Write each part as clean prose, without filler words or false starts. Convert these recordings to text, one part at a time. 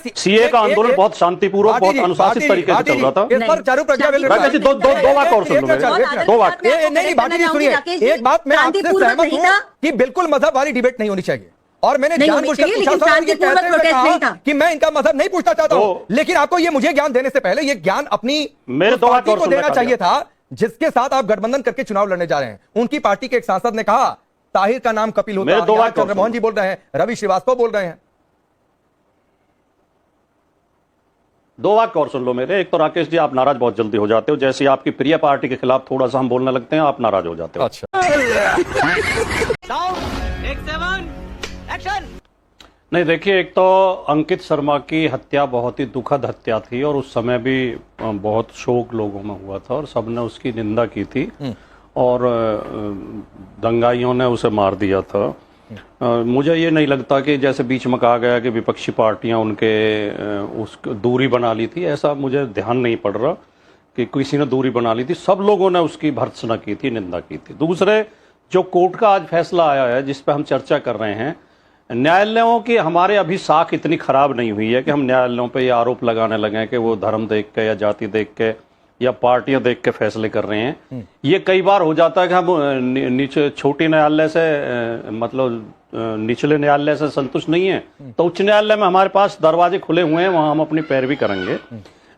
CA का आंदोलन बहुत शांतिपूर्वक, बहुत अनुशासित तरीके से चल रहा था। राकेश जी दो वाक और सुन लो मेरे, दो वाक। नहीं बाटी जी सुनिए, एक बात मैं आपसे सहमत हूं कि बिल्कुल मजहब वाली डिबेट नहीं होनी चाहिए, और मैंने जानबूझकर पूछा सवाल ये कहते हुए कहा कि मैं इनका मजहब नहीं पूछना चाहता हूं, लेकिन आपको ये मुझे ज्ञान देने से पहले ये ज्ञान अपनी मेरे दो वाक को देना चाहिए था जिसके साथ आप गठबंधन करके चुनाव लड़ने जा रहे हैं। उनकी पार्टी के एक सांसद ने कहा ताहिर का नाम कपिल होता है, चंद्रमोहन जी बोल रहे हैं, रवि श्रीवास्तव बोल रहे हैं। दो वाक्य और सुन लो मेरे। एक तो राकेश जी आप नाराज बहुत जल्दी हो जाते हो, जैसे आपकी प्रिय पार्टी के खिलाफ थोड़ा सा हम बोलने लगते हैं आप नाराज हो जाते हो। अच्छा नहीं देखिए, एक तो अंकित शर्मा की हत्या बहुत ही दुखद हत्या थी और उस समय भी बहुत शोक लोगों में हुआ था और सबने उसकी निंदा की थी और दंगाइयों ने उसे मार दिया था। मुझे ये नहीं लगता कि जैसे बीच में कहा गया कि विपक्षी पार्टियां उनके उस दूरी बना ली थी, ऐसा मुझे ध्यान नहीं पड़ रहा कि किसी ने दूरी बना ली थी। सब लोगों ने उसकी भर्त्सना की थी, निंदा की थी। दूसरे, जो कोर्ट का आज फैसला आया है जिस पर हम चर्चा कर रहे हैं, न्यायालयों की हमारे अभी साख इतनी खराब नहीं हुई है कि हम न्यायालयों पे ये आरोप लगाने लगे कि वो धर्म देख के या जाति देख के या पार्टियां देख के फैसले कर रहे हैं। ये कई बार हो जाता है कि हम नीचे छोटी न्यायालय से मतलब निचले न्यायालय से संतुष्ट नहीं है तो उच्च न्यायालय में हमारे पास दरवाजे खुले हुए हैं, वहां हम अपनी पैरवी करेंगे।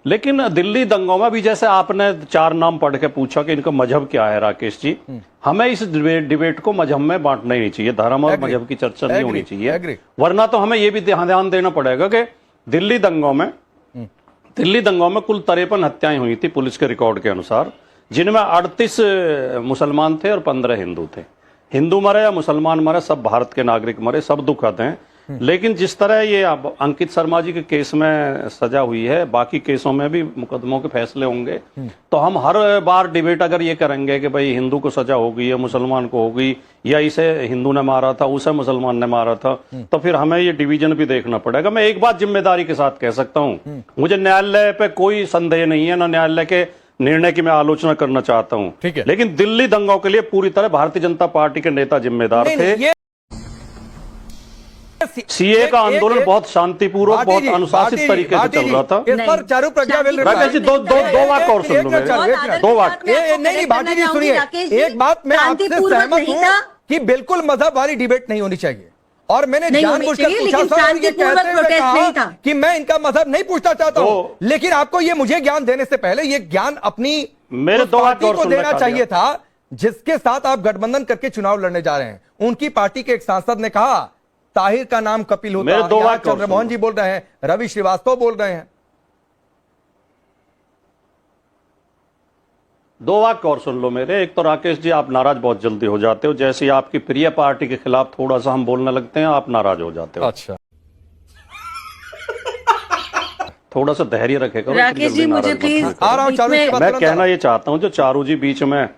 लेकिन दिल्ली दंगों में भी जैसे आपने 4 नाम पढ़ के पूछा कि इनका मजहब क्या है, राकेश जी, हमें इस डिबेट को मजहब में बांटना ही नहीं चाहिए, धर्म और मजहब की चर्चा नहीं होनी चाहिए। वरना तो हमें यह भी ध्यान देना पड़ेगा कि दिल्ली दंगों में कुल 53 हत्याएं हुई थी पुलिस के रिकॉर्ड के अनुसार, जिनमें 38 मुसलमान थे और 15 हिंदू थे। हिंदू मरे या मुसलमान मरे, सब भारत के नागरिक मरे, सब दुखद हैं। लेकिन जिस तरह ये अंकित शर्मा जी के केस में सजा हुई है, बाकी केसों में भी मुकदमों के फैसले होंगे, तो हम हर बार डिबेट अगर ये करेंगे कि भाई हिंदू को सजा होगी या मुसलमान को होगी या इसे हिंदू ने मारा था उसे मुसलमान ने मारा था, तो फिर हमें ये डिवीजन भी देखना पड़ेगा। मैं एक बात जिम्मेदारी के साथ कह सकता हूँ, मुझे न्यायालय पे कोई संदेह नहीं है, ना न्यायालय के निर्णय की मैं आलोचना करना चाहता हूँ, लेकिन दिल्ली दंगों के लिए पूरी तरह भारतीय जनता पार्टी के नेता जिम्मेदार थे। सीए का आंदोलन बहुत शांतिपूर्वक, बहुत अनुशासित तरीके से चल रहा था। इस पर चारू प्रज्ञा राकेश जी दो वाक और सुन लो मेरे, दो वाक। नहीं बाटी जी सुनिए, एक बात मैं आपसे सहमत हूं कि बिल्कुल मजहब वाली डिबेट नहीं होनी चाहिए, और मैंने जानबूझकर पूछा सवाल ये कहते हुए कहा कि मैं इनका मजहब नहीं पूछना चाहता हूं, लेकिन आपको ये मुझे ज्ञान देने से पहले ये ज्ञान अपनी मेरे दो वाक को देना चाहिए था जिसके साथ आप गठबंधन करके चुनाव लड़ने जा रहे हैं। उनकी पार्टी के एक सांसद ने कहा ताहिर का नाम कपिल होता है, चंद्रमोहन जी बोल रहे हैं, रवि श्रीवास्तव बोल रहे हैं। दो वाक्य और सुन लो मेरे। एक तो राकेश जी आप नाराज बहुत जल्दी हो जाते हो, जैसे आपकी प्रिय पार्टी के खिलाफ थोड़ा सा हम बोलने लगते हैं आप नाराज हो जाते हो। अच्छा थोड़ा सा धैर्य रखेगा राकेश जी, मुझे प्लीज मैं कहना ये चाहता हूं, जो चारू जी बीच में,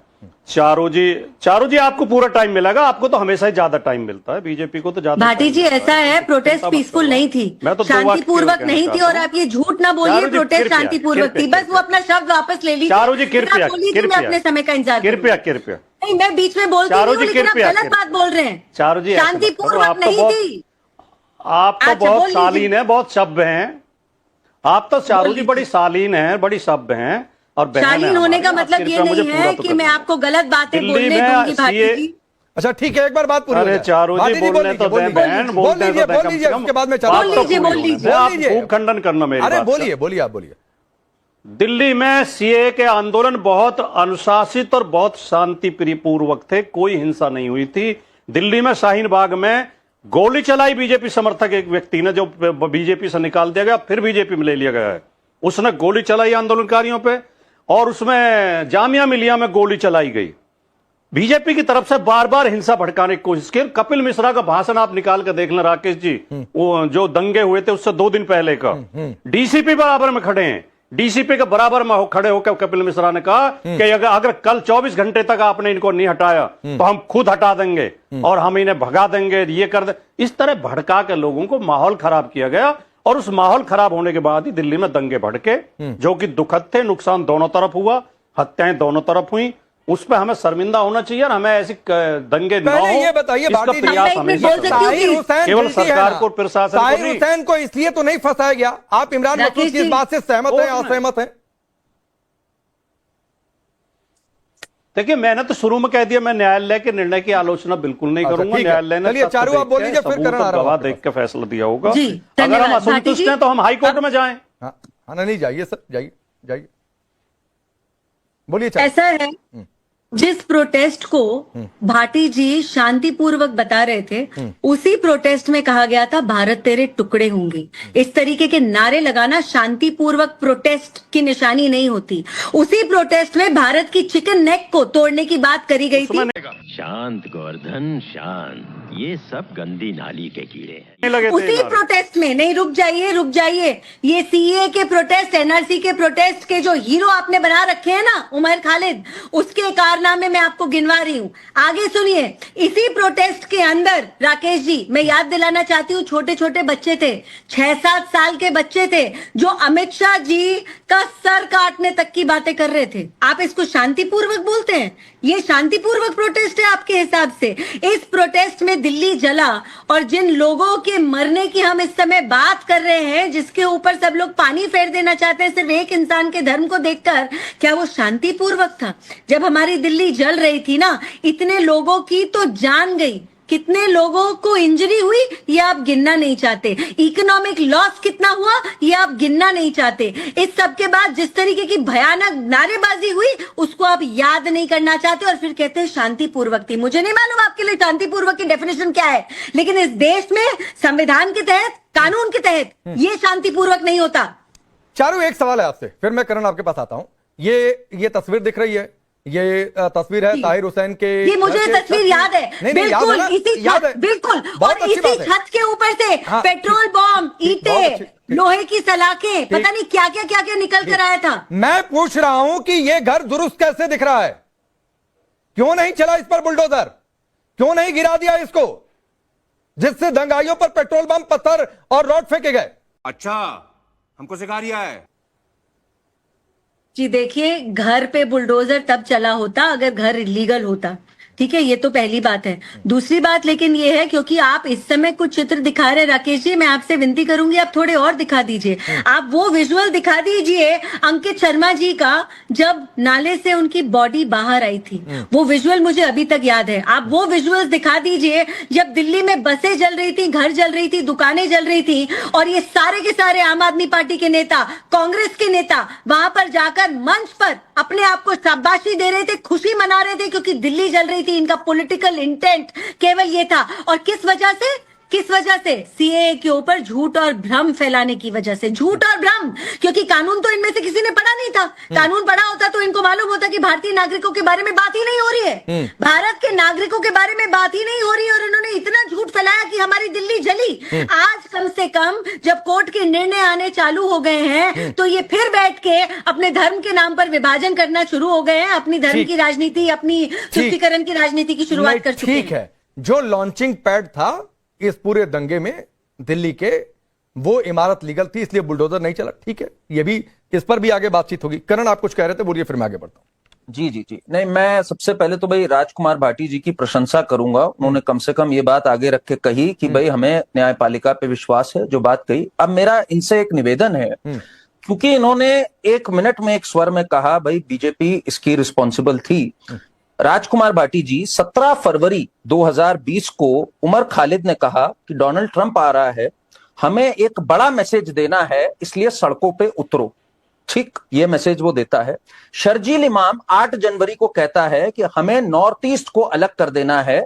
चारू जी आपको पूरा टाइम मिलेगा, आपको तो हमेशा ही ज्यादा टाइम मिलता है, बीजेपी को तो ज्यादा। भाटी जी ऐसा है, प्रोटेस्ट पीसफुल नहीं थी, मैं तो शांतिपूर्वक नहीं थी, और आप ये झूठ ना बोलिए प्रोटेस्ट शांतिपूर्वक थी। बस वो अपना शब्द वापस ले लीजिए। चारू जी कृपया अपने समय का इंतजार, कृपया नहीं मैं बीच में बोलती हूँ, लेकिन आप गलत बात बोल रहे हैं। चारू जी शांतिपूर्वक नहीं थी। आप तो बहुत शालीन है, बहुत सभ्य हैं आप तो। चारू जी बड़ी शालीन है, बड़ी सभ्य हैं और शालीन होने का मतलब ये नहीं है कि मैं आपको गलत बातें बोलने दूंगी भाटी जी। अच्छा ठीक है, एक बार बात पूरी। अरे चारू जी बोलने तो दे, बहन बोलने तो दे, कम से कम उसके बाद में बोल लीजिए। आप खूब खंडन करना मेरी। अरे बोलिए आप बोलिए। दिल्ली में सीए के आंदोलन बहुत अनुशासित और बहुत शांतिपूर्वक थे, कोई हिंसा नहीं हुई थी। दिल्ली में शाहीन बाग में गोली चलाई बीजेपी समर्थक एक व्यक्ति ने, जो बीजेपी से निकाल दिया गया, फिर बीजेपी में ले लिया गया है। उसने गोली चलाई आंदोलनकारियों पे, और उसमें जामिया मिलिया में गोली चलाई गई। बीजेपी की तरफ से बार बार हिंसा भड़काने की कोशिश की। कपिल मिश्रा का भाषण आप निकाल कर देख लें राकेश जी, वो जो दंगे हुए थे उससे 2 दिन पहले का, डीसीपी बराबर में खड़े हैं, डीसीपी के बराबर में खड़े होकर कपिल मिश्रा ने कहा कि अगर कल 24 घंटे तक आपने इनको नहीं हटाया तो हम खुद हटा देंगे और हम इन्हें भगा देंगे, ये कर दे। इस तरह भड़का के लोगों को माहौल खराब किया गया, और उस माहौल खराब होने के बाद ही दिल्ली में दंगे भड़के, जो कि दुखद थे। नुकसान दोनों तरफ हुआ, हत्याएं दोनों तरफ हुई, उस पर हमें शर्मिंदा होना चाहिए और हमें ऐसी दंगे न हो। ये बताइए इसका भाटी जी, प्रयास हमेशा ताहिर हुसैन केवल गिल्टी है सरकार ना? को प्रशासन ताहिर हुसैन को इसलिए तो नहीं फंसाया गया। आप इमरान मसूद की इस बात से सहमत हैं, असहमत हैं? देखिए, मैंने तो शुरू में कह दिया, मैं न्यायालय के निर्णय की आलोचना बिल्कुल नहीं करूंगा। न्यायालय ने चलिए चारू आप बोल लीजिए, फिर करण आ रहा गवाह देख के फैसला दिया होगा। जी, अगर हम असंतुष्ट हैं तो हम हाई कोर्ट में जाएं। हाँ, नहीं जाइए सर, जाइए जाइए, बोलिए। ऐसा है, जिस प्रोटेस्ट को भाटी जी शांतिपूर्वक बता रहे थे, उसी प्रोटेस्ट में कहा गया था भारत तेरे टुकड़े होंगे। इस तरीके के नारे लगाना शांतिपूर्वक प्रोटेस्ट की निशानी नहीं होती। उसी प्रोटेस्ट में भारत की चिकन नेक को तोड़ने की बात करी गई थी। शांत गोवर्धन शांत, ये सब गंदी नाली के कीड़े हैं। उसी प्रोटेस्ट में नहीं, रुक जाइए, ये सीए के प्रोटेस्ट, एनआरसी के प्रोटेस्ट के जो हीरो आपने बना रखे हैं ना, उमर खालिद, उसके कारनामे मैं आपको गिनवा रही हूं। आगे सुनिए। इसी प्रोटेस्ट के अंदर राकेश जी, मैं याद दिलाना चाहती हूँ, छोटे छोटे बच्चे थे, 6-7 साल के बच्चे थे, जो अमित शाह जी का सर काटने तक की बातें कर रहे थे। आप इसको शांतिपूर्वक बोलते हैं? ये शांतिपूर्वक प्रोटेस्ट है आपके हिसाब से? इस प्रोटेस्ट में दिल्ली जला, और जिन लोगों के मरने की हम इस समय बात कर रहे हैं, जिसके ऊपर सब लोग पानी फेर देना चाहते हैं सिर्फ एक इंसान के धर्म को देखकर, क्या वो शांतिपूर्वक था? जब हमारी दिल्ली जल रही थी ना, इतने लोगों की तो जान गई, कितने लोगों को इंजरी हुई ये आप गिनना नहीं चाहते, इकोनॉमिक लॉस कितना हुआ ये आप गिनना नहीं चाहते। इस सब के बाद जिस तरीके की भयानक नारेबाजी हुई उसको आप याद नहीं करना चाहते, और फिर कहते हैं शांतिपूर्वक थी। मुझे नहीं मालूम आपके लिए शांतिपूर्वक की डेफिनेशन क्या है, लेकिन इस देश में संविधान के तहत, कानून के तहत ये शांतिपूर्वक नहीं होता। चारू, एक सवाल है आपसे, फिर मैं करण आपके पास आता हूं। ये तस्वीर दिख रही है, ये तस्वीर है ताहिर हुसैन के। ये मुझे तस्वीर याद है, बिल्कुल इसी छत, बिल्कुल, और इसी छत के ऊपर से पेट्रोल बॉम्ब, ईंटें, लोहे की सलाखें, पता नहीं क्या क्या निकल कर आया था। मैं पूछ रहा हूं कि ये घर दुरुस्त कैसे दिख रहा है? क्यों नहीं चला इस पर बुलडोजर? क्यों नहीं गिरा दिया इसको, जिससे दंगाइयों पर पेट्रोल बम, पत्थर और रॉड फेंके गए? अच्छा, हमको सिखा रिया है। जी देखिए, घर पे बुलडोजर तब चला होता अगर घर इलीगल होता, ठीक है, ये तो पहली बात है। दूसरी बात लेकिन ये है, क्योंकि आप इस समय कुछ चित्र दिखा रहे राकेश जी, मैं आपसे विनती करूंगी आप थोड़े और दिखा दीजिए। आप वो विजुअल दिखा दीजिए अंकित शर्मा जी का, जब नाले से उनकी बॉडी बाहर आई थी, वो विजुअल मुझे अभी तक याद है। आप वो विजुअल्स दिखा दीजिए जब दिल्ली में बसें जल रही थी, घर जल रही थी, दुकानें जल रही थी, और ये सारे के सारे आम आदमी पार्टी के नेता, कांग्रेस के नेता वहां पर जाकर मंच पर अपने आप को शाबाशी दे रहे थे, खुशी मना रहे थे, क्योंकि दिल्ली जल रही थी। इनका पॉलिटिकल इंटेंट केवल ये था, और किस वजह से? सीएए के ऊपर झूठ और भ्रम फैलाने की वजह से। झूठ और भ्रम, क्योंकि कानून तो इनमें से किसी ने पढ़ा नहीं था। कानून पढ़ा होता तो इनको मालूम होता कि भारतीय नागरिकों के बारे में बात ही नहीं हो रही है, भारत के नागरिकों के बारे में बात ही नहीं हो रही है, और इन्होंने इतना झूठ फैलाया कि हमारी दिल्ली जली। आज कम से कम जब कोर्ट के निर्णय आने चालू हो गए हैं, तो ये फिर बैठ के अपने धर्म के नाम पर विभाजन करना शुरू हो गए हैं, अपनी धर्म की राजनीति, अपनी तुष्टीकरण की राजनीति की शुरुआत कर चुके हैं। ठीक है, जो लॉन्चिंग पैड था इस पूरे दंगे में दिल्ली के, वो इमारत लीगल थी, इसलिए बुलडोजर नहीं चला। ठीक है, ये भी, इस पर भी आगे बातचीत होगी। करण आप कुछ कह रहे थे, बोलिए, फिर मैं आगे बढ़ता हूं। जी नहीं, मैं सबसे पहले तो भाई राजकुमार भाटी जी की प्रशंसा करूंगा। उन्होंने कम से कम ये बात आगे रख के कही कि भाई हमें न्यायपालिका पे विश्वास है, जो बात कही। अब मेरा इनसे एक निवेदन है, क्योंकि इन्होंने 1 मिनट में एक स्वर में कहा भाई बीजेपी इसकी रिस्पॉन्सिबल थी। राजकुमार भाटी जी, 17 फरवरी 2020 को उमर खालिद ने कहा कि डोनाल्ड ट्रंप आ रहा है, हमें एक बड़ा मैसेज देना है, इसलिए सड़कों पे उतरो। ठीक, ये मैसेज वो देता है। शर्जील इमाम 8 जनवरी को कहता है कि हमें नॉर्थ ईस्ट को अलग कर देना है।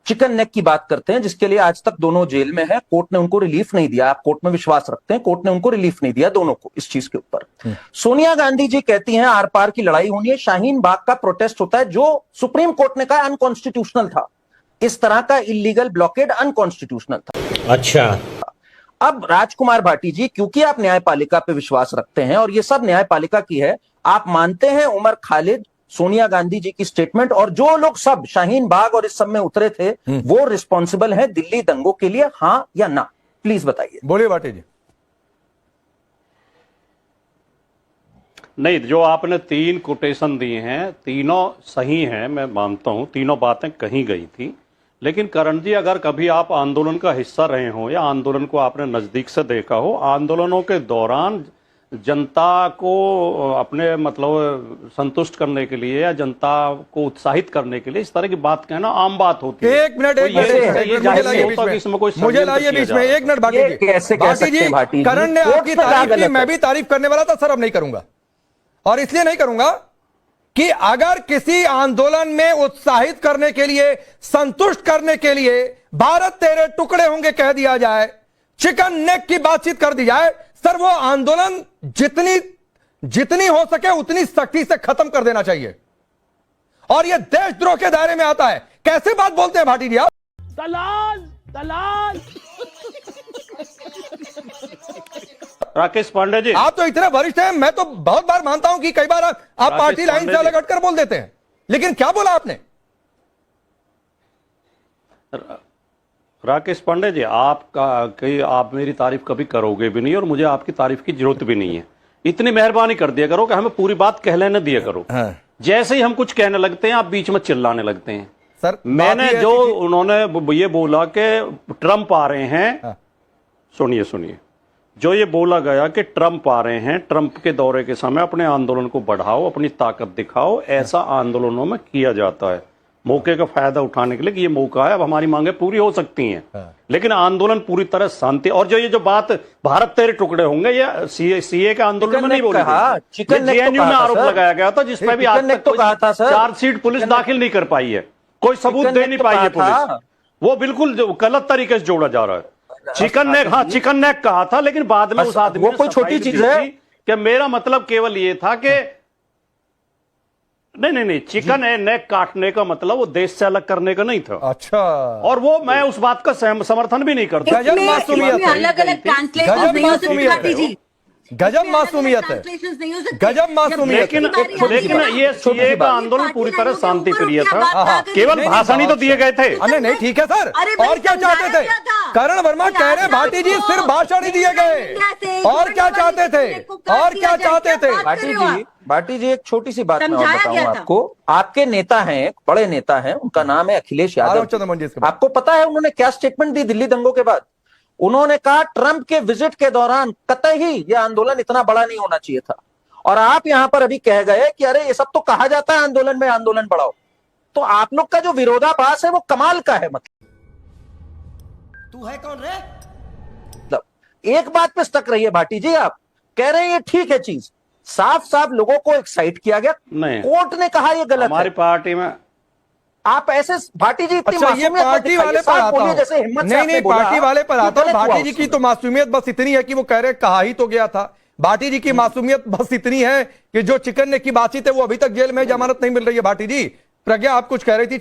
चिकन नेक की बात करते हैं, जिसके लिए आज तक दोनों जेल में है, कोर्ट ने उनको रिलीफ नहीं दिया। आप कोर्ट में विश्वास रखते हैं, कोर्ट ने उनको रिलीफ नहीं दिया, दोनों को, इस चीज के ऊपर। सोनिया गांधी जी कहती हैं आर पार की लड़ाई होनी है, शाहीन बाग का प्रोटेस्ट होता है, जो सुप्रीम कोर्ट ने कहा अनकॉन्स्टिट्यूशनल था। इस तरह का इलीगल ब्लॉकेड अनकॉन्स्टिट्यूशनल था। अच्छा, अब राजकुमार भाटी जी, क्योंकि आप न्यायपालिका पे विश्वास रखते हैं और ये सब न्यायपालिका की है, आप मानते हैं उमर खालिद, सोनिया गांधी जी की स्टेटमेंट और जो लोग सब शाहीन बाग और इस सब में उतरे थे, वो रिस्पॉन्सिबल है दिल्ली दंगों के लिए, हां या ना? प्लीज बताइए। बोलिए भाटी जी। नहीं, जो आपने 3 कोटेशन दिए हैं तीनों सही हैं, मैं मानता हूं, तीनों बातें कही गई थी। लेकिन करण जी, अगर कभी आप आंदोलन का हिस्सा रहे हो या आंदोलन को आपने नजदीक से देखा हो, आंदोलनों के दौरान जनता को अपने मतलब संतुष्ट करने के लिए या जनता को उत्साहित करने के लिए इस तरह की बात कहना आम बात होती है। एक मिनट मुझे लाइए बीच में, एक मिनट भाटी जी, करण ने आपकी तारीफ की, मैं भी तारीफ करने वाला था सर, अब नहीं करूंगा। और इसलिए नहीं करूंगा कि अगर किसी आंदोलन में उत्साहित करने के लिए, संतुष्ट करने के लिए भारत तेरे टुकड़े होंगे कह दिया जाए, चिकन नेक की बातचीत कर दी जाए, सर वो आंदोलन जितनी हो सके उतनी सख्ती से खत्म कर देना चाहिए। और यह देशद्रोह के दायरे में आता है। कैसे बात बोलते हैं भाटी जी आप? दलाल दलाल। राकेश पांडे जी, आप तो इतने वरिष्ठ हैं, मैं तो बहुत बार मानता हूं कि कई बार आप पार्टी लाइन से अलग हटकर बोल देते हैं, लेकिन क्या बोला आपने? राकेश पांडे जी, आप मेरी तारीफ कभी करोगे भी नहीं और मुझे आपकी तारीफ की जरूरत भी नहीं है। इतनी मेहरबानी कर दिया करो कि हमें पूरी बात कह लेने दिया करो। हाँ। जैसे ही हम कुछ कहने लगते हैं आप बीच में चिल्लाने लगते हैं। सर, मैंने जो उन्होंने ये बोला कि ट्रंप आ रहे हैं, हाँ। सुनिए, जो ये बोला गया कि ट्रंप आ रहे हैं, ट्रंप के दौरे के समय अपने आंदोलन को बढ़ाओ, अपनी ताकत दिखाओ, ऐसा आंदोलनों में किया जाता है मौके का फायदा उठाने के लिए कि ये मौका है, अब हमारी मांगे पूरी हो सकती हैं। हाँ। लेकिन आंदोलन पूरी तरह शांति, और जो बात भारत तेरे टुकड़े होंगे, ये सीए के आंदोलन में नहीं बोली, जेएनयू में आरोप लगाया गया था, जिसमें भी आज तक चार्जशीट पुलिस दाखिल नहीं कर पाई है, कोई सबूत दे नहीं पाई है पुलिस, वो बिल्कुल गलत तरीके से जोड़ा जा रहा है। चिकन नेक कहा था, लेकिन बाद में उस आदमी वो कोई छोटी चीज है कि मेरा मतलब केवल ये था कि नहीं, चिकन नेक काटने का मतलब वो देश से अलग करने का नहीं था। अच्छा, और वो मैं उस बात का समर्थन भी नहीं करता। गजब मासूमियत है, अलग अलग गजब मासूमियत है, गजब मासूमियत। लेकिन ये सीए का आंदोलन पूरी तरह शांति प्रिय था, केवल भाषण ही तो दिए गए थे। नहीं ठीक है सर, और क्या चाहते थे? करण वर्मा कह रहे भाटी जी सिर्फ भाषण ही दिए गए, और क्या चाहते थे? और क्या चाहते थे? भाटी जी एक छोटी सी बात मैं और बताऊं आपको। आपके नेता हैं, बड़े नेता हैं, उनका नाम है अखिलेश यादव। आपको पता है उन्होंने क्या स्टेटमेंट दी दिल्ली दंगों के बाद? उन्होंने कहा ट्रंप के विजिट के दौरान कतई ही यह आंदोलन इतना बड़ा नहीं होना चाहिए था। और आप यहां पर अभी कह गए कि अरे ये सब तो कहा जाता है आंदोलन में, आंदोलन बढ़ाओ। तो आप लोग का जो विरोधाभास है वो कमाल का है। मतलब तू है कौन रे? मतलब एक बात पे स्टक रही है भाटी जी, आप कह रहे हैं ये ठीक है चीज, साफ साफ लोगों को एक्साइट किया गया, नहीं कोर्ट ने कहा ये गलत हमारी पार्टी में। आप ऐसे भाटी जी अच्छा, ये पार्टी वाले पर आता हूं, जैसे हिम्मत नहीं पार्टी वाले पर आता हूं। भाटी जी की तो मासूमियत बस इतनी है कि वो कह रहे कहा ही तो गया था। भाटी जी की मासूमियत बस इतनी है कि जो चिकन नेक की बातचीत है वो अभी तक जेल में जमानत नहीं मिल रही है। भाटी जी, प्रज्ञा आप कुछ कह रही थी।